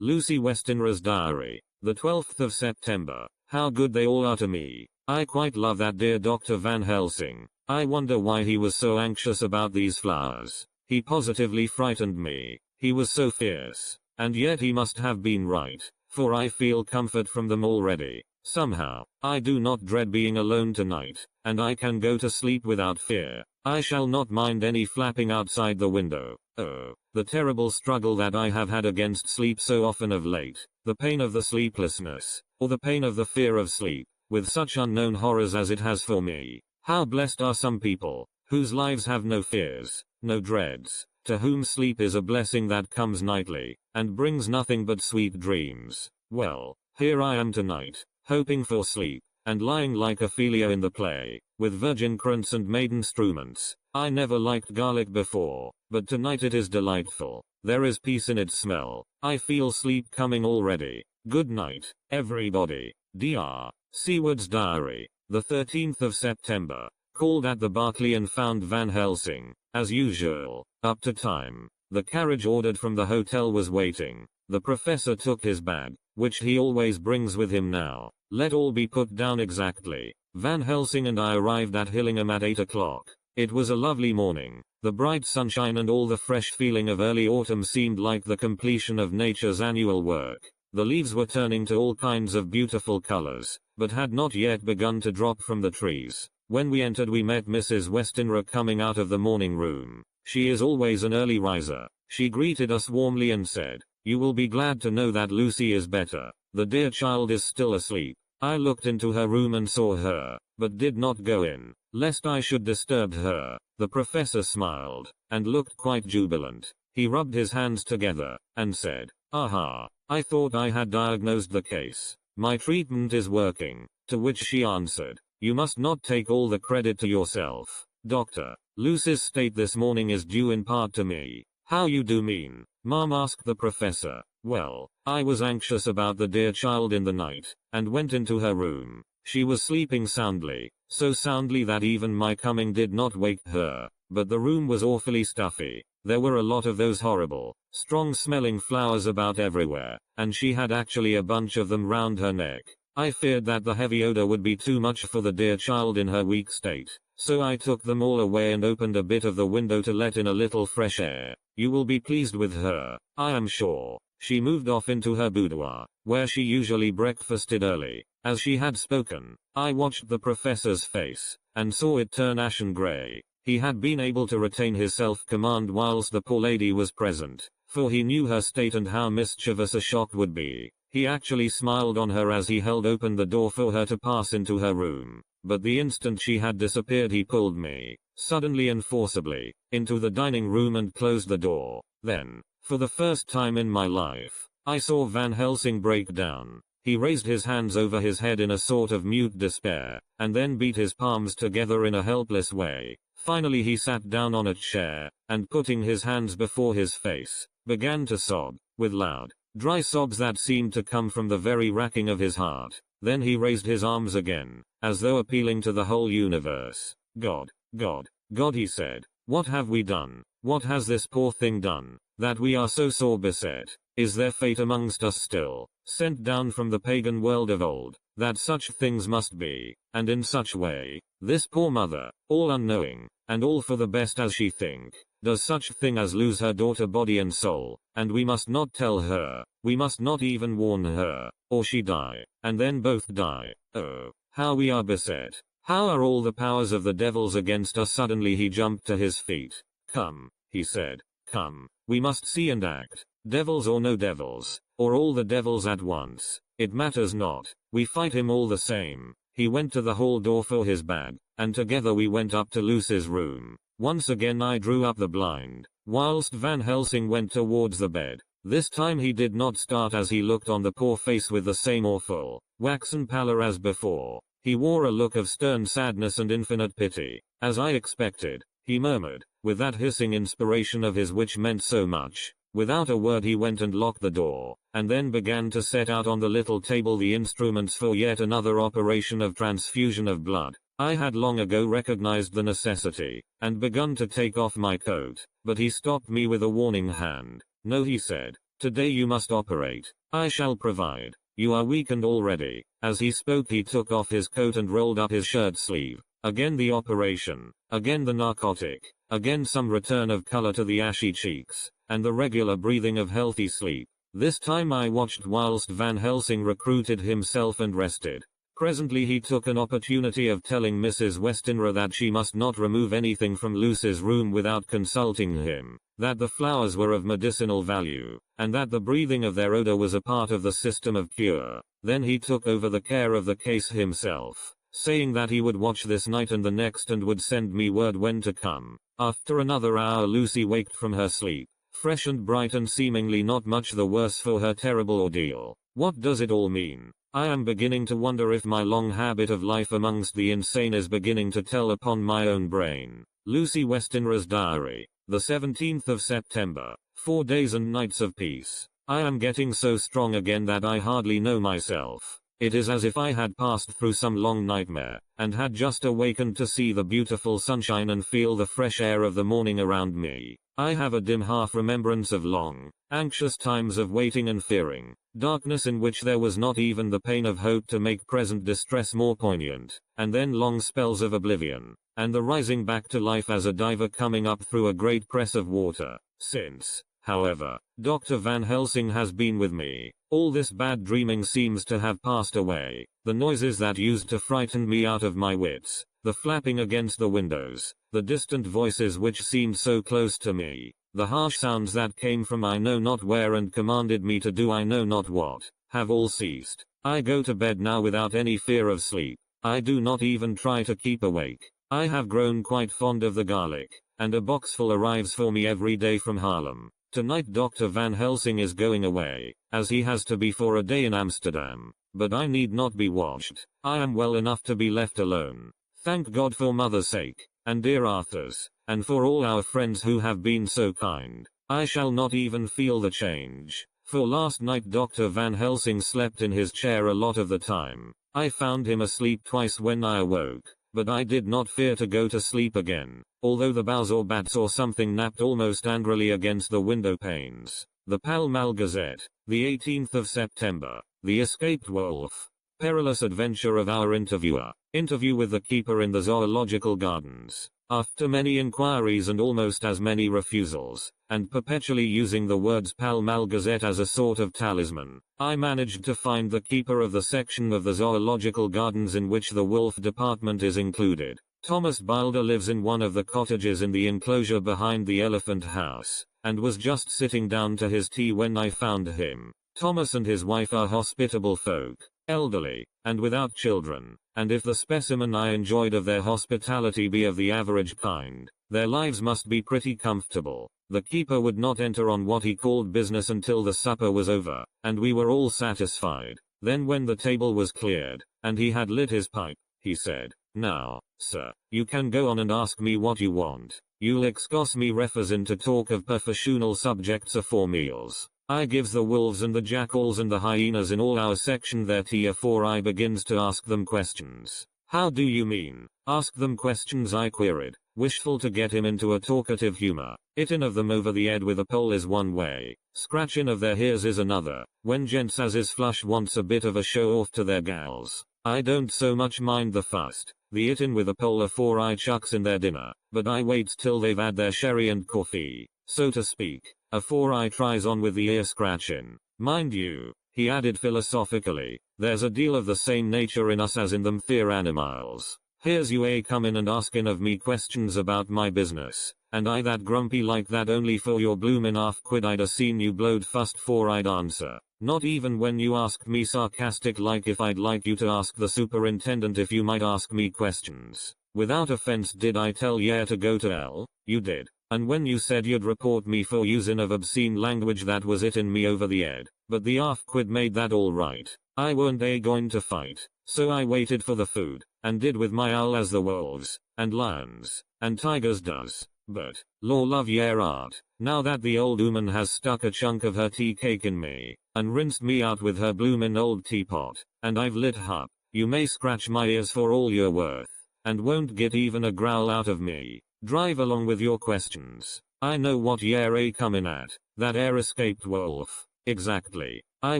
Lucy Westenra's diary. The 12th of September. How good they all are to me. I quite love that dear Dr. Van Helsing. I wonder why he was so anxious about these flowers. He positively frightened me. He was so fierce. And yet he must have been right, for I feel comfort from them already. Somehow, I do not dread being alone tonight, and I can go to sleep without fear. I shall not mind any flapping outside the window. Oh, the terrible struggle that I have had against sleep so often of late, the pain of the sleeplessness, or the pain of the fear of sleep, with such unknown horrors as it has for me. How blessed are some people, whose lives have no fears, no dreads, to whom sleep is a blessing that comes nightly, and brings nothing but sweet dreams. Well, here I am tonight, hoping for sleep, and lying like Ophelia in the play, with virgin crowns and maiden struments. I never liked garlic before, but tonight it is delightful. There is peace in its smell. I feel sleep coming already. Good night, everybody. Dr. Seward's diary. The 13th of September. Called at the Berkeley and found Van Helsing, as usual, up to time. The carriage ordered from the hotel was waiting. The professor took his bag, which he always brings with him now. Let all be put down exactly. Van Helsing and I arrived at Hillingham at 8 o'clock. It was a lovely morning. The bright sunshine and all the fresh feeling of early autumn seemed like the completion of nature's annual work. The leaves were turning to all kinds of beautiful colors, but had not yet begun to drop from the trees. When we entered we met Mrs. Westenra coming out of the morning room. She is always an early riser. She greeted us warmly and said, "You will be glad to know that Lucy is better. The dear child is still asleep." I looked into her room and saw her, but did not go in, lest I should disturb her. The professor smiled, and looked quite jubilant. He rubbed his hands together, and said, "Aha, I thought I had diagnosed the case. My treatment is working." To which she answered, "You must not take all the credit to yourself, Doctor. Lucy's state this morning is due in part to me." "How you do mean, Mom?" asked the professor. "Well, I was anxious about the dear child in the night, and went into her room. She was sleeping soundly, so soundly that even my coming did not wake her, but the room was awfully stuffy. There were a lot of those horrible, strong-smelling flowers about everywhere, and she had actually a bunch of them round her neck. I feared that the heavy odor would be too much for the dear child in her weak state, so I took them all away and opened a bit of the window to let in a little fresh air. You will be pleased with her, I am sure." She moved off into her boudoir, where she usually breakfasted early. As she had spoken, I watched the professor's face, and saw it turn ashen gray. He had been able to retain his self-command whilst the poor lady was present, for he knew her state and how mischievous a shock would be. He actually smiled on her as he held open the door for her to pass into her room. But the instant she had disappeared he pulled me, suddenly and forcibly, into the dining room and closed the door. Then, for the first time in my life, I saw Van Helsing break down. He raised his hands over his head in a sort of mute despair, and then beat his palms together in a helpless way. Finally he sat down on a chair, and putting his hands before his face, began to sob, with loud, dry sobs that seemed to come from the very racking of his heart. Then he raised his arms again, as though appealing to the whole universe. "God, God, God," he said, "what have we done? What has this poor thing done, that we are so sore beset? Is there fate amongst us still, sent down from the pagan world of old, that such things must be, and in such way? This poor mother, all unknowing, and all for the best as she think, does such thing as lose her daughter body and soul, and we must not tell her, we must not even warn her, or she die, and then both die. Oh, how we are beset. How are all the powers of the devils against us?" Suddenly he jumped to his feet. "Come," he said, "come, we must see and act. Devils or no devils, or all the devils at once, it matters not, we fight him all the same." He went to the hall door for his bag, and together we went up to Lucy's room. Once again I drew up the blind, whilst Van Helsing went towards the bed. This time he did not start as he looked on the poor face with the same awful, waxen pallor as before. He wore a look of stern sadness and infinite pity. "As I expected," he murmured, with that hissing inspiration of his which meant so much. Without a word he went and locked the door, and then began to set out on the little table the instruments for yet another operation of transfusion of blood. I had long ago recognized the necessity, and begun to take off my coat, but he stopped me with a warning hand. "No," he said, Today you must operate. I shall provide. You are weakened already. As he spoke he took off his coat and rolled up his shirt sleeve. Again the operation. Again the narcotic. Again some return of color to the ashy cheeks. And the regular breathing of healthy sleep. This time I watched whilst Van Helsing recruited himself and rested. Presently he took an opportunity of telling Mrs. Westenra that she must not remove anything from Lucy's room without consulting him, that the flowers were of medicinal value, and that the breathing of their odor was a part of the system of cure. Then he took over the care of the case himself, saying that he would watch this night and the next and would send me word when to come. After another hour Lucy waked from her sleep, fresh and bright and seemingly not much the worse for her terrible ordeal. What does it all mean? I am beginning to wonder if my long habit of life amongst the insane is beginning to tell upon my own brain. Lucy Westenra's diary. The 17th of September. 4 days and nights of peace. I am getting so strong again that I hardly know myself. It is as if I had passed through some long nightmare, and had just awakened to see the beautiful sunshine and feel the fresh air of the morning around me. I have a dim half-remembrance of long, anxious times of waiting and fearing, darkness in which there was not even the pain of hope to make present distress more poignant, and then long spells of oblivion, and the rising back to life as a diver coming up through a great press of water. Since, however, Dr. Van Helsing has been with me, all this bad dreaming seems to have passed away. The noises that used to frighten me out of my wits, the flapping against the windows, the distant voices which seemed so close to me, the harsh sounds that came from I know not where and commanded me to do I know not what, have all ceased. I go to bed now without any fear of sleep. I do not even try to keep awake. I have grown quite fond of the garlic, and a boxful arrives for me every day from Haarlem. Tonight Dr. Van Helsing is going away, as he has to be for a day in Amsterdam, but I need not be watched. I am well enough to be left alone. Thank God for mother's sake, and dear Arthur's, and for all our friends who have been so kind. I shall not even feel the change, for last night Dr. Van Helsing slept in his chair a lot of the time. I found him asleep twice when I awoke, but I did not fear to go to sleep again, although the boughs or bats or something napped almost angrily against the window panes. The Pall Mall Gazette, the 18th of September. The Escaped Wolf. Perilous adventure of our interviewer. Interview with the keeper in the zoological gardens. After many inquiries and almost as many refusals, and perpetually using the words Pall Mall Gazette as a sort of talisman, I managed to find the keeper of the section of the zoological gardens in which the wolf department is included. Thomas Bilder lives in one of the cottages in the enclosure behind the elephant house, and was just sitting down to his tea when I found him. Thomas and his wife are hospitable folk, elderly, and without children, and if the specimen I enjoyed of their hospitality be of the average kind, their lives must be pretty comfortable. The keeper would not enter on what he called business until the supper was over, and we were all satisfied. Then when the table was cleared, and he had lit his pipe, he said, "Now, sir, you can go on and ask me what you want. You'll excuse me refers in to talk of professional subjects afore meals. I gives the wolves and the jackals and the hyenas in all our section their tea afore I begins to ask them questions." "How do you mean, ask them questions?" I queried, wishful to get him into a talkative humor. "Hittin' of them over the 'ead with a pole is one way, scratchin' of their ears is another, when gents as is flush wants a bit of a show off to their gals. I don't so much mind the fust, the hittin' with a pole afore I chucks in their dinner, but I waits till they've had their sherry and coffee, so to speak, afore I tries on with the ear scratchin'. Mind you," he added philosophically, "there's a deal of the same nature in us as in them theer animals. Here's you a comin' and askin' of me questions about my business, and I that grumpy like that only for your bloomin' half-quid I'd a seen you blowed fust 'fore I'd answer. Not even when you asked me sarcastic like if I'd like you to ask the superintendent if you might ask me questions. Without offense did I tell yer to go to hell? You did. And when you said you'd report me for usin' of obscene language that was hittin' me over the 'ead. But the half-quid made that all right. I weren't going to fight, so I waited for the food, and did with my owl as the wolves, and lions, and tigers does. But, law love yer art, now that the old ooman has stuck a chunk of her tea cake in me, and rinsed me out with her bloomin' old teapot, and I've lit hup, you may scratch my ears for all you're worth, and won't get even a growl out of me. Drive along with your questions. I know what yer a comin' at, that 'ere escaped wolf. Exactly. I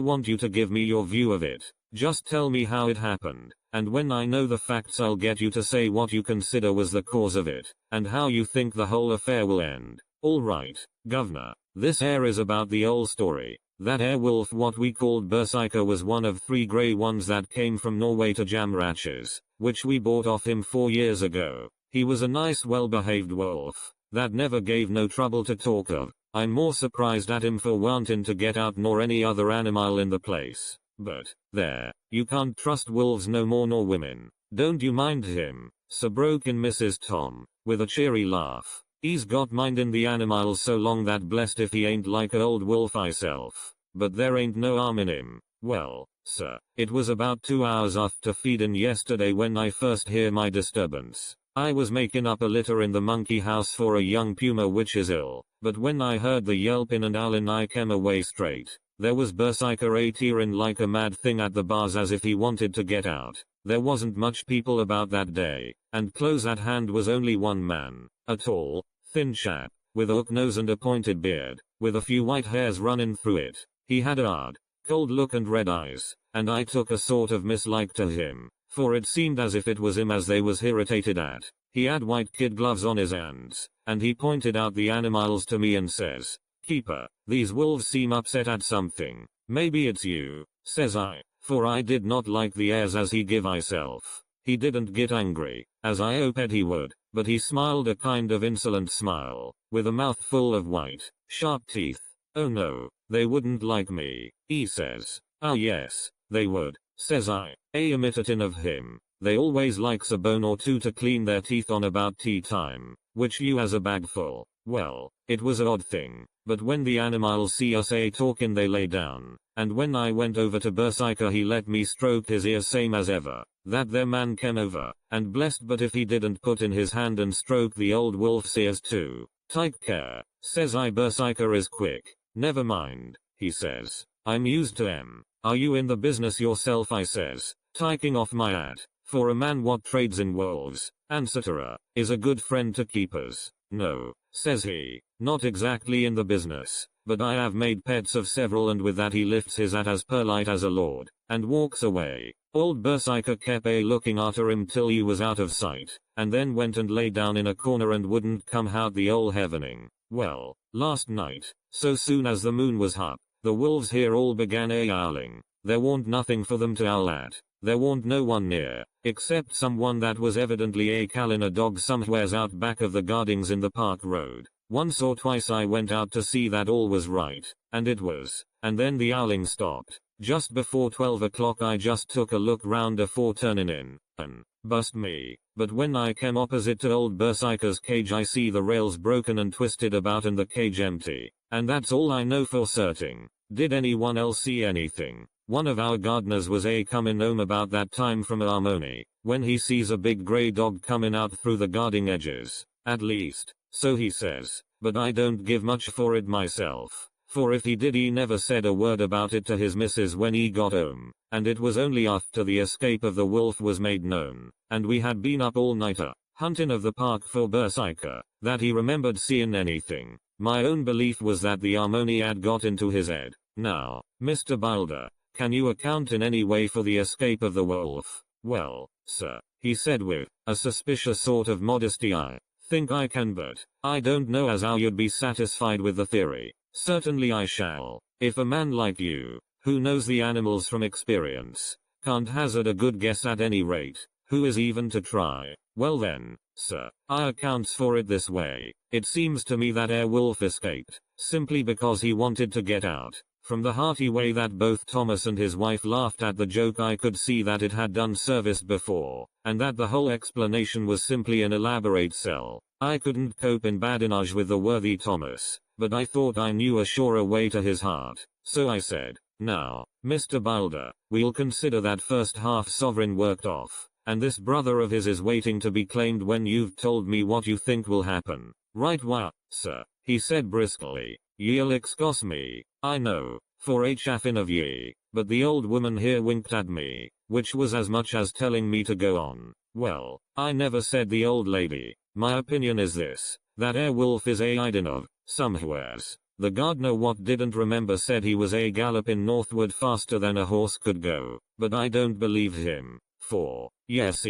want you to give me your view of it. Just tell me how it happened, and when I know the facts I'll get you to say what you consider was the cause of it, and how you think the whole affair will end. Alright, governor. This here is about the old story. That wolf what we called Berserker was one of 3 grey ones that came from Norway to Jamratches, which we bought off him 4 years ago. He was a nice well-behaved wolf, that never gave no trouble to talk of. I'm more surprised at him for wanting to get out nor any other animal in the place. But, there, you can't trust wolves no more nor women. Don't you mind him, so broke in Mrs. Tom, with a cheery laugh. He's got mindin' the animals so long that blessed if he ain't like a old wolf myself. But there ain't no harm in him. Well, sir, it was about 2 hours after feedin' yesterday when I first hear my disturbance. I was making up a litter in the monkey house for a young puma which is ill, but when I heard the yelpin' and howlin' I came away straight. There was Berserker a tearin' like a mad thing at the bars as if he wanted to get out. There wasn't much people about that day, and close at hand was only one man, a tall, thin chap, with a hook nose and a pointed beard, with a few white hairs running through it. He had a hard, cold look and red eyes, and I took a sort of mislike to him, for it seemed as if it was him as they was irritated at. He had white kid gloves on his hands, and he pointed out the animals to me and says, "Keeper, these wolves seem upset at something. Maybe it's you," says I, for I did not like the airs as he give myself. He didn't get angry, as I hoped he would, but he smiled a kind of insolent smile, with a mouth full of white, sharp teeth. "Oh no, they wouldn't like me," he says. "Ah yes, they would," says I, imitating of him. "They always likes a bone or two to clean their teeth on about tea time, which you has a bag full." Well, it was a odd thing, but when the animals see us talking they lay down, and when I went over to Berserker he let me stroke his ear same as ever. That there man came over, and blessed but if he didn't put in his hand and stroke the old wolf's ears too. "Take care," says I. "Berserker is quick." "Never mind," he says. "I'm used to 'em. Are you in the business yourself?" I says, taking off my hat, for a man what trades in wolves, etc., is a good friend to keepers. "No," says he, "not exactly in the business, but I have made pets of several," and with that he lifts his hat as polite as a lord, and walks away. Old Berserker kept looking after him till he was out of sight, and then went and lay down in a corner and wouldn't come out the ole heavening. Well, last night, so soon as the moon was up, the wolves here all began howling. There warn't nothing for them to howl at. There warn't no one near, except someone that was evidently calling a dog somewheres out back of the gardings in the park road. Once or twice I went out to see that all was right, and it was, and then the howling stopped. Just before 12 o'clock I just took a look round afore turning in, and, bust me, but when I came opposite to old Berserker's cage I see the rails broken and twisted about and the cage empty. And that's all I know for certain. Did anyone else see anything? One of our gardeners was comin' home about that time from Harmony, when he sees a big grey dog comin' out through the garden edges. At least, so he says, but I don't give much for it myself. For if he did he never said a word about it to his missus when he got home, and it was only after the escape of the wolf was made known, and we had been up all nighter, hunting of the park for Berserker, that he remembered seeing anything. My own belief was that the Harmony had got into his head. Now, Mr. Boulder, can you account in any way for the escape of the wolf? "Well, sir," he said with a suspicious sort of modesty, "I think I can, but I don't know as how you'd be satisfied with the theory." "Certainly I shall. If a man like you, who knows the animals from experience, can't hazard a good guess at any rate, who is even to try? Well then, sir, I accounts for it this way. It seems to me that wolf escaped, simply because he wanted to get out." From the hearty way that both Thomas and his wife laughed at the joke I could see that it had done service before, and that the whole explanation was simply an elaborate sell. I couldn't cope in badinage with the worthy Thomas, but I thought I knew a surer way to his heart, so I said, "Now, Mr. Boulder, we'll consider that first half sovereign worked off, and this brother of his is waiting to be claimed when you've told me what you think will happen." "Right wha, sir," he said briskly. "Ye'll excuse me, I know, for a chaffin' of ye, but the old woman here winked at me, which was as much as telling me to go on." "Well, I never said the old lady. My opinion is this, that wolf is hiding of, somewheres. The gardener what didn't remember said he was a galloping northward faster than a horse could go, but I don't believe him. 4. Yes,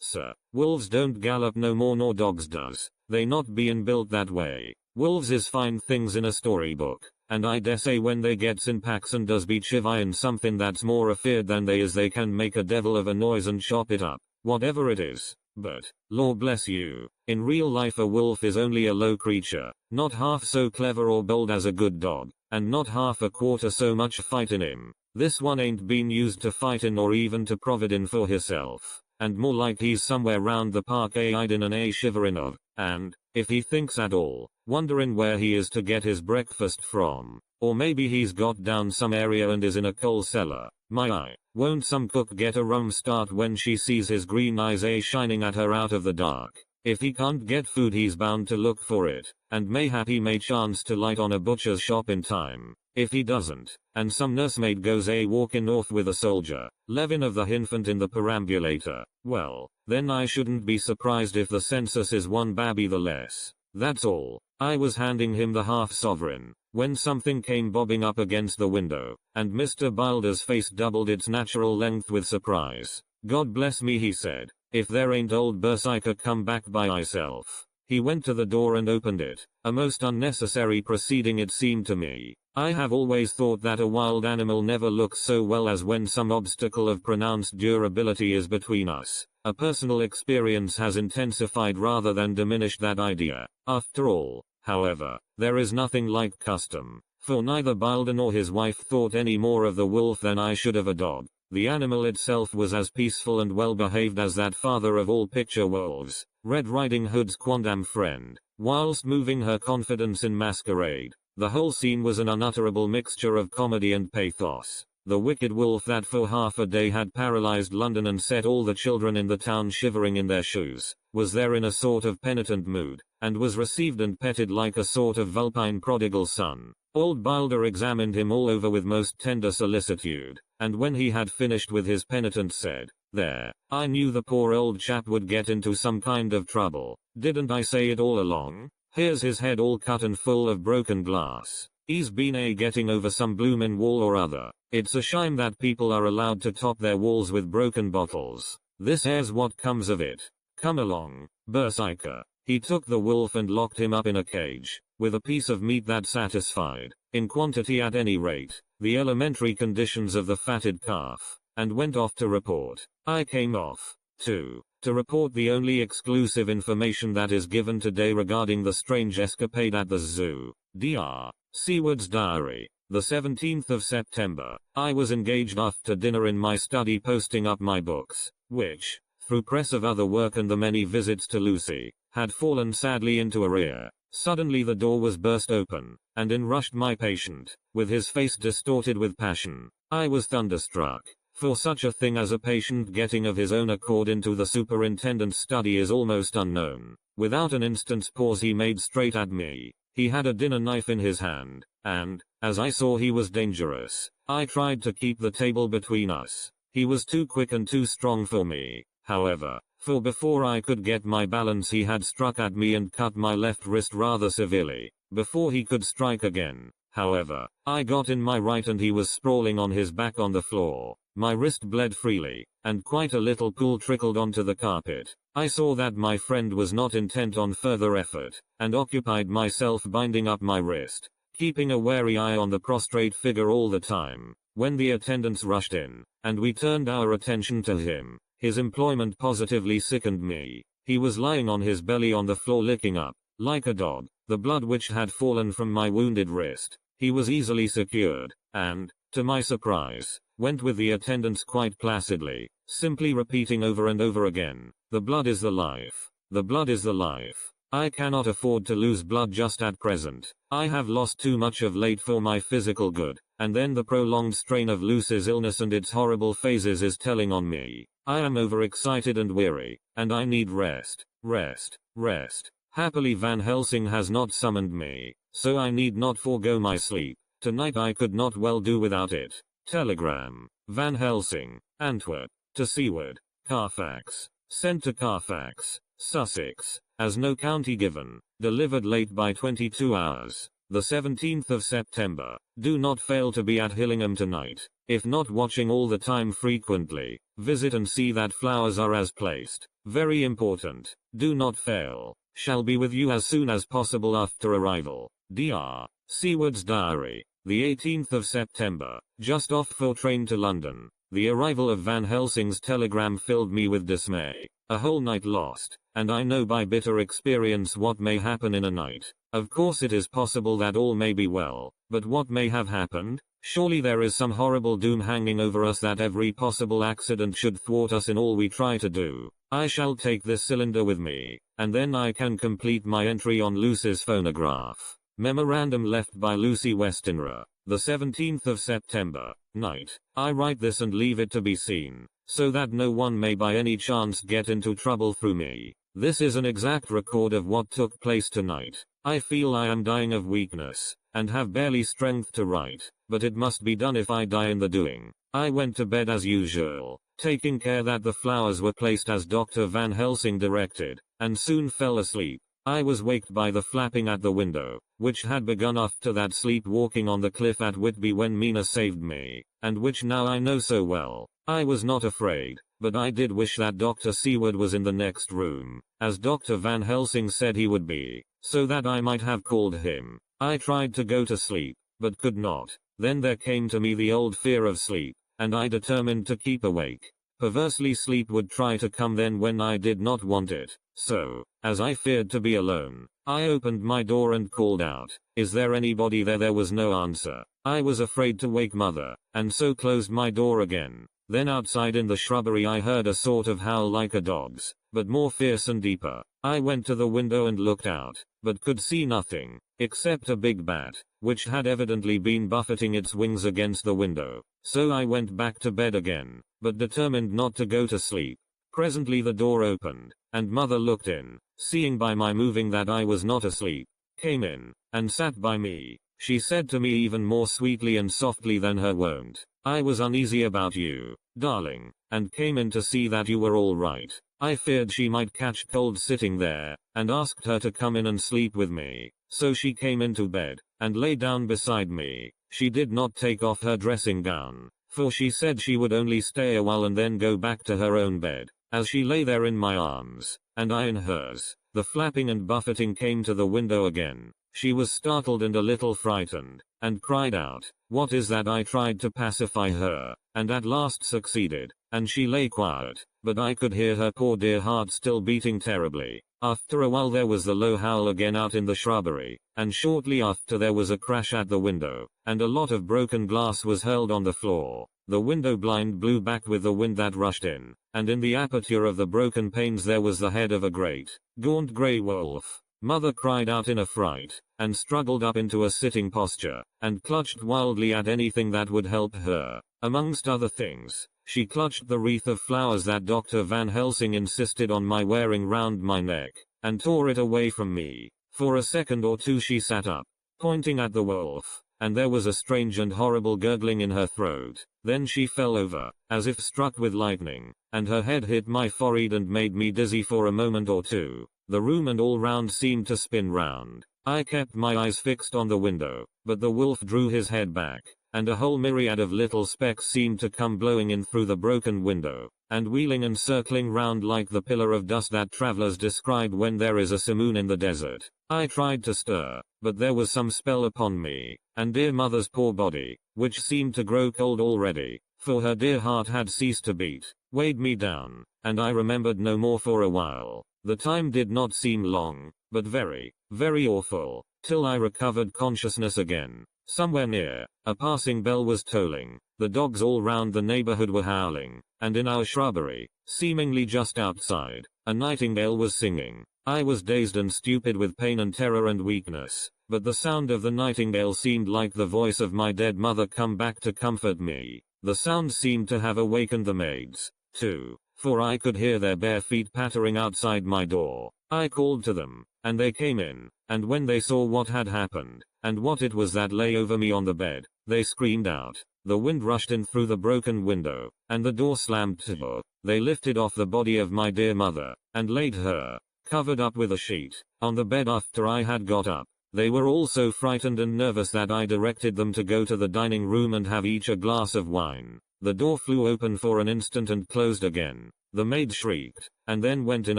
sir. Wolves don't gallop no more nor dogs does. They not bein' built that way. Wolves is fine things in a storybook, and I dessay when they gets in packs and does be chivying something that's more afeard than they is they can make a devil of a noise and chop it up, whatever it is. But, Lord bless you, in real life a wolf is only a low creature, not half so clever or bold as a good dog, and not half a quarter so much fight in him. This one ain't been used to fightin' or even to providin' for hisself, and more like he's somewhere round the park a hidin' and a shiverin' of, and, if he thinks at all, wonderin' where he is to get his breakfast from, or maybe he's got down some area and is in a coal cellar. My eye, won't some cook get a rum start when she sees his green eyes a shining at her out of the dark? If he can't get food he's bound to look for it, and mayhap he may chance to light on a butcher's shop in time. If he doesn't, and some nursemaid goes a walking off with a soldier, Levin of the infant in the perambulator, well, then I shouldn't be surprised if the census is one babby the less. That's all. I was handing him the half-sovereign, when something came bobbing up against the window, and Mr. Bilder's face doubled its natural length with surprise. God bless me, he said, if there ain't old Berserker come back by myself. He went to the door and opened it, a most unnecessary proceeding it seemed to me. I have always thought that a wild animal never looks so well as when some obstacle of pronounced durability is between us. A personal experience has intensified rather than diminished that idea. After all, however, there is nothing like custom, for neither Bilder nor his wife thought any more of the wolf than I should of a dog. The animal itself was as peaceful and well behaved as that father of all picture wolves, Red Riding Hood's quondam friend, whilst moving her confidence in masquerade. The whole scene was an unutterable mixture of comedy and pathos. The wicked wolf that for half a day had paralyzed London and set all the children in the town shivering in their shoes, was there in a sort of penitent mood, and was received and petted like a sort of vulpine prodigal son. Old Bilder examined him all over with most tender solicitude, and when he had finished with his penitent said, "There, I knew the poor old chap would get into some kind of trouble. Didn't I say it all along? Here's his head all cut and full of broken glass. He's been getting over some bloomin' wall or other. It's a shame that people are allowed to top their walls with broken bottles. This here's what comes of it. Come along, Berserker." He took the wolf and locked him up in a cage, with a piece of meat that satisfied, in quantity at any rate, the elementary conditions of the fatted calf, and went off to report. I came off, too, to report the only exclusive information that is given today regarding the strange escapade at the zoo. Dr. Seward's diary. The 17th of September, I was engaged after dinner in my study posting up my books, which, through press of other work and the many visits to Lucy, had fallen sadly into arrear. Suddenly the door was burst open, and in rushed my patient, with his face distorted with passion. I was thunderstruck, for such a thing as a patient getting of his own accord into the superintendent's study is almost unknown. Without an instant's pause he made straight at me. He had a dinner knife in his hand, and, as I saw he was dangerous, I tried to keep the table between us. He was too quick and too strong for me, however, for before I could get my balance he had struck at me and cut my left wrist rather severely. Before he could strike again, however, I got in my right and he was sprawling on his back on the floor. My wrist bled freely, and quite a little pool trickled onto the carpet. I saw that my friend was not intent on further effort, and occupied myself binding up my wrist, keeping a wary eye on the prostrate figure all the time. When the attendants rushed in, and we turned our attention to him, his employment positively sickened me. He was lying on his belly on the floor licking up, like a dog, the blood which had fallen from my wounded wrist. He was easily secured, and, to my surprise, went with the attendants quite placidly, simply repeating over and over again, "The blood is the life. The blood is the life. I cannot afford to lose blood just at present. I have lost too much of late for my physical good, and then the prolonged strain of Lucy's illness and its horrible phases is telling on me. I am overexcited and weary, and I need rest, rest, rest. Happily Van Helsing has not summoned me, so I need not forego my sleep. Tonight I could not well do without it." Telegram. Van Helsing, Antwerp, to Seward, Carfax. Sent to Carfax, Sussex, as no county given. Delivered late by 22 hours. the 17th of September. Do not fail to be at Hillingham tonight. If not watching all the time frequently, visit and see that flowers are as placed. Very important. Do not fail. Shall be with you as soon as possible after arrival. Dr. Seward's Diary. The 18th of September. Just off for train to London. The arrival of Van Helsing's telegram filled me with dismay. A whole night lost, and I know by bitter experience what may happen in a night. Of course it is possible that all may be well, but what may have happened? Surely there is some horrible doom hanging over us that every possible accident should thwart us in all we try to do. I shall take this cylinder with me, and then I can complete my entry on Lucy's phonograph. Memorandum left by Lucy Westenra. The 17th of September, night. I write this and leave it to be seen, so that no one may by any chance get into trouble through me. This is an exact record of what took place tonight. I feel I am dying of weakness, and have barely strength to write, but it must be done if I die in the doing. I went to bed as usual, taking care that the flowers were placed as Dr. Van Helsing directed, and soon fell asleep. I was waked by the flapping at the window, which had begun after that sleepwalking on the cliff at Whitby when Mina saved me, and which now I know so well. I was not afraid, but I did wish that Dr. Seward was in the next room, as Dr. Van Helsing said he would be, so that I might have called him. I tried to go to sleep, but could not. Then there came to me the old fear of sleep, and I determined to keep awake. Perversely sleep would try to come then when I did not want it. So, as I feared to be alone, I opened my door and called out, "Is there anybody there?" There was no answer. I was afraid to wake mother, and so closed my door again. Then outside in the shrubbery I heard a sort of howl like a dog's, but more fierce and deeper. I went to the window and looked out, but could see nothing, except a big bat, which had evidently been buffeting its wings against the window. So I went back to bed again, but determined not to go to sleep. Presently the door opened, and mother looked in, seeing by my moving that I was not asleep, came in, and sat by me. She said to me even more sweetly and softly than her wont, "I was uneasy about you, darling, and came in to see that you were all right. I feared she might catch cold sitting there, and asked her to come in and sleep with me. So she came into bed, and lay down beside me. She did not take off her dressing gown, for she said she would only stay a while and then go back to her own bed. As she lay there in my arms, and I in hers, the flapping and buffeting came to the window again. She was startled and a little frightened, and cried out, 'What is that?' I tried to pacify her, and at last succeeded, and she lay quiet, but I could hear her poor dear heart still beating terribly. After a while there was the low howl again out in the shrubbery, and shortly after there was a crash at the window, and a lot of broken glass was hurled on the floor. The window blind blew back with the wind that rushed in, and in the aperture of the broken panes there was the head of a great, gaunt grey wolf. Mother cried out in a fright, and struggled up into a sitting posture, and clutched wildly at anything that would help her. Amongst other things, she clutched the wreath of flowers that Dr. Van Helsing insisted on my wearing round my neck, and tore it away from me. For a second or two she sat up, pointing at the wolf, and there was a strange and horrible gurgling in her throat. Then she fell over, as if struck with lightning, and her head hit my forehead and made me dizzy for a moment or two. The room and all round seemed to spin round. I kept my eyes fixed on the window, but the wolf drew his head back, and a whole myriad of little specks seemed to come blowing in through the broken window, and wheeling and circling round like the pillar of dust that travelers describe when there is a simoon in the desert. I tried to stir, but there was some spell upon me, and dear mother's poor body, which seemed to grow cold already, for her dear heart had ceased to beat, weighed me down, and I remembered no more for a while. The time did not seem long, but very, very awful, till I recovered consciousness again. Somewhere near, a passing bell was tolling, the dogs all round the neighborhood were howling, and in our shrubbery, seemingly just outside, a nightingale was singing. I was dazed and stupid with pain and terror and weakness, but the sound of the nightingale seemed like the voice of my dead mother come back to comfort me. The sound seemed to have awakened the maids, too, for I could hear their bare feet pattering outside my door. I called to them, and they came in, and when they saw what had happened, and what it was that lay over me on the bed, they screamed out. The wind rushed in through the broken window, and the door slammed to. They lifted off the body of my dear mother, and laid her, covered up with a sheet, on the bed after I had got up. They were all so frightened and nervous that I directed them to go to the dining room and have each a glass of wine. The door flew open for an instant and closed again. The maid shrieked, and then went in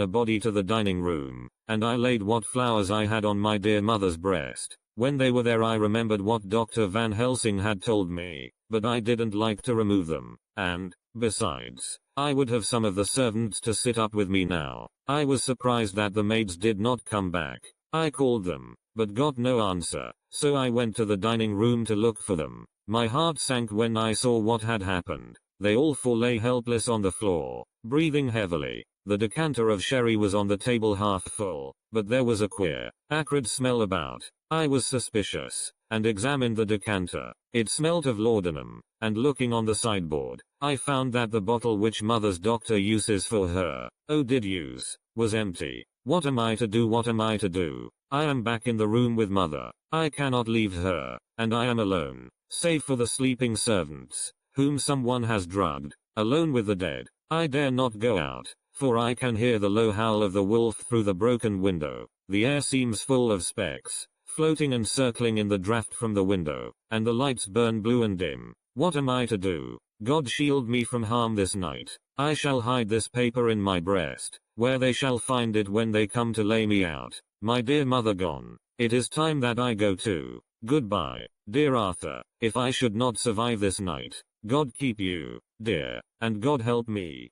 a body to the dining room, and I laid what flowers I had on my dear mother's breast. When they were there I remembered what Dr. Van Helsing had told me, but I didn't like to remove them, and, besides, I would have some of the servants to sit up with me now. I was surprised that the maids did not come back. I called them, but got no answer, so I went to the dining room to look for them. My heart sank when I saw what had happened. They all four lay helpless on the floor, breathing heavily. The decanter of sherry was on the table half full, but there was a queer, acrid smell about. I was suspicious, and examined the decanter. It smelt of laudanum, and looking on the sideboard, I found that the bottle which mother's doctor uses for her, did use, was empty. What am I to do? What am I to do? I am back in the room with mother. I cannot leave her, and I am alone, save for the sleeping servants, whom someone has drugged, alone with the dead. I dare not go out, for I can hear the low howl of the wolf through the broken window. The air seems full of specks, floating and circling in the draft from the window, and the lights burn blue and dim. What am I to do? God shield me from harm this night. I shall hide this paper in my breast, where they shall find it when they come to lay me out. My dear mother gone. It is time that I go too. Goodbye, dear Arthur. If I should not survive this night, God keep you, dear, and God help me.